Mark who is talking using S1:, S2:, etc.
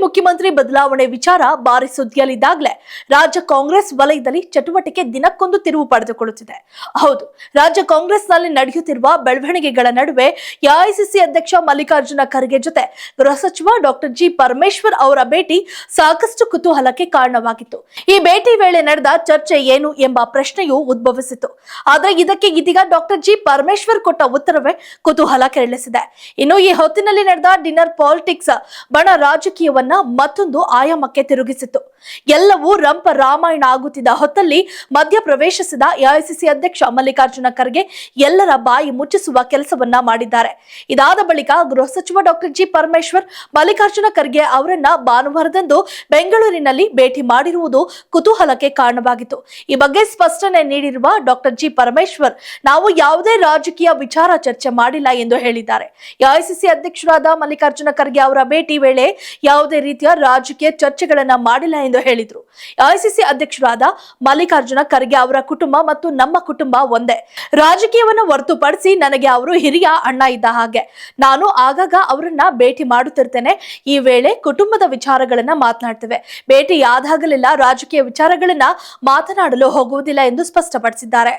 S1: ಮುಖ್ಯಮಂತ್ರಿ ಬದಲಾವಣೆ ವಿಚಾರ ಬಾರಿ ಸುದ್ದಿಯಲ್ಲಿದ್ದಾಗಲೇ ರಾಜ್ಯ ಕಾಂಗ್ರೆಸ್ ವಲಯದಲ್ಲಿ ಚಟುವಟಿಕೆ ದಿನಕ್ಕೊಂದು ತಿರುವು ಪಡೆದುಕೊಳ್ಳುತ್ತಿದೆ. ಹೌದು, ರಾಜ್ಯ ಕಾಂಗ್ರೆಸ್ನಲ್ಲಿ ನಡೆಯುತ್ತಿರುವ ಬೆಳವಣಿಗೆಗಳ ನಡುವೆ ಎಐಸಿಸಿ ಅಧ್ಯಕ್ಷ ಮಲ್ಲಿಕಾರ್ಜುನ ಖರ್ಗೆ ಜೊತೆ ಗೃಹ ಸಚಿವ ಡಾಕ್ಟರ್ ಜಿ ಪರಮೇಶ್ವರ್ ಅವರ ಭೇಟಿ ಸಾಕಷ್ಟು ಕುತೂಹಲಕ್ಕೆ ಕಾರಣವಾಗಿತ್ತು. ಈ ಭೇಟಿ ವೇಳೆ ನಡೆದ ಚರ್ಚೆ ಏನು ಎಂಬ ಪ್ರಶ್ನೆಯೂ ಉದ್ಭವಿಸಿತು. ಆದರೆ ಇದಕ್ಕೆ ಇದೀಗ ಡಾಕ್ಟರ್ ಜಿ ಪರಮೇಶ್ವರ್ ಕೊಟ್ಟ ಉತ್ತರವೇ ಕುತೂಹಲ ಕೆರಳಿಸಿದೆ. ಇನ್ನು ಈ ಹೊತ್ತಿನಲ್ಲಿ ನಡೆದ ಡಿನ್ನರ್ ಪಾಲಿಟಿಕ್ಸ್ ಬಣ ರಾಜಕೀಯವನ್ನ ಮತ್ತೊಂದು ಆಯಾಮಕ್ಕೆ ತಿರುಗಿಸಿತು. ಎಲ್ಲವೂ ರಂಪ ರಾಮಾಯಣ ಆಗುತ್ತಿದ್ದ ಹೊತ್ತಲ್ಲಿ ಮಧ್ಯ ಪ್ರವೇಶಿಸಿದ ಎಐಸಿಸಿ ಅಧ್ಯಕ್ಷ ಮಲ್ಲಿಕಾರ್ಜುನ ಖರ್ಗೆ ಎಲ್ಲರ ಬಾಯಿ ಮುಚ್ಚಿಸುವ ಕೆಲಸವನ್ನ ಮಾಡಿದ್ದಾರೆ. ಇದಾದ ಬಳಿಕ ಗೃಹ ಸಚಿವ ಡಾಕ್ಟರ್ ಜಿ ಪರಮೇಶ್ವರ್ ಮಲ್ಲಿಕಾರ್ಜುನ ಖರ್ಗೆ ಅವರನ್ನ ಭಾನುವಾರದಂದು ಬೆಂಗಳೂರಿನಲ್ಲಿ ಭೇಟಿ ಮಾಡಿರುವುದು ಕುತೂಹಲಕ್ಕೆ ಕಾರಣವಾಗಿತ್ತು. ಈ ಬಗ್ಗೆ ಸ್ಪಷ್ಟನೆ ನೀಡಿರುವ ಡಾಕ್ಟರ್ ಜಿ ಪರಮೇಶ್ವರ್, ನಾವು ಯಾವುದೇ ರಾಜಕೀಯ ವಿಚಾರ ಚರ್ಚೆ ಮಾಡಿಲ್ಲ ಎಂದು ಹೇಳಿದ್ದಾರೆ. ಎಐಸಿಸಿ ಅಧ್ಯಕ್ಷರಾದ ಮಲ್ಲಿಕಾರ್ಜುನ ಖರ್ಗೆ ಅವರ ಭೇಟಿ ವೇಳೆ ಯಾವುದೇ ರೀತಿಯ ರಾಜಕೀಯ ಚರ್ಚೆಗಳನ್ನ ಮಾಡಿಲ್ಲ ಎಂದು ಹೇಳಿದ್ರು. ಎಐಸಿಸಿ ಅಧ್ಯಕ್ಷರಾದ ಮಲ್ಲಿಕಾರ್ಜುನ ಖರ್ಗೆ ಅವರ ಕುಟುಂಬ ಮತ್ತು ನಮ್ಮ ಕುಟುಂಬ ಒಂದೇ. ರಾಜಕೀಯವನ್ನು ಹೊರತುಪಡಿಸಿ ನನಗೆ ಅವರು ಹಿರಿಯ ಅಣ್ಣ ಇದ್ದ ಹಾಗೆ. ನಾನು ಆಗಾಗ ಅವರನ್ನ ಭೇಟಿ ಮಾಡುತ್ತಿರ್ತೇನೆ. ಈ ವೇಳೆ ಕುಟುಂಬದ ವಿಚಾರಗಳನ್ನ ಮಾತನಾಡ್ತೇವೆ. ಭೇಟಿ ಆದಾಗಲೆಲ್ಲ ರಾಜಕೀಯ ವಿಚಾರಗಳನ್ನ ಮಾತನಾಡಲು ಹೋಗುವುದಿಲ್ಲ ಎಂದು ಸ್ಪಷ್ಟಪಡಿಸಿದ್ದಾರೆ.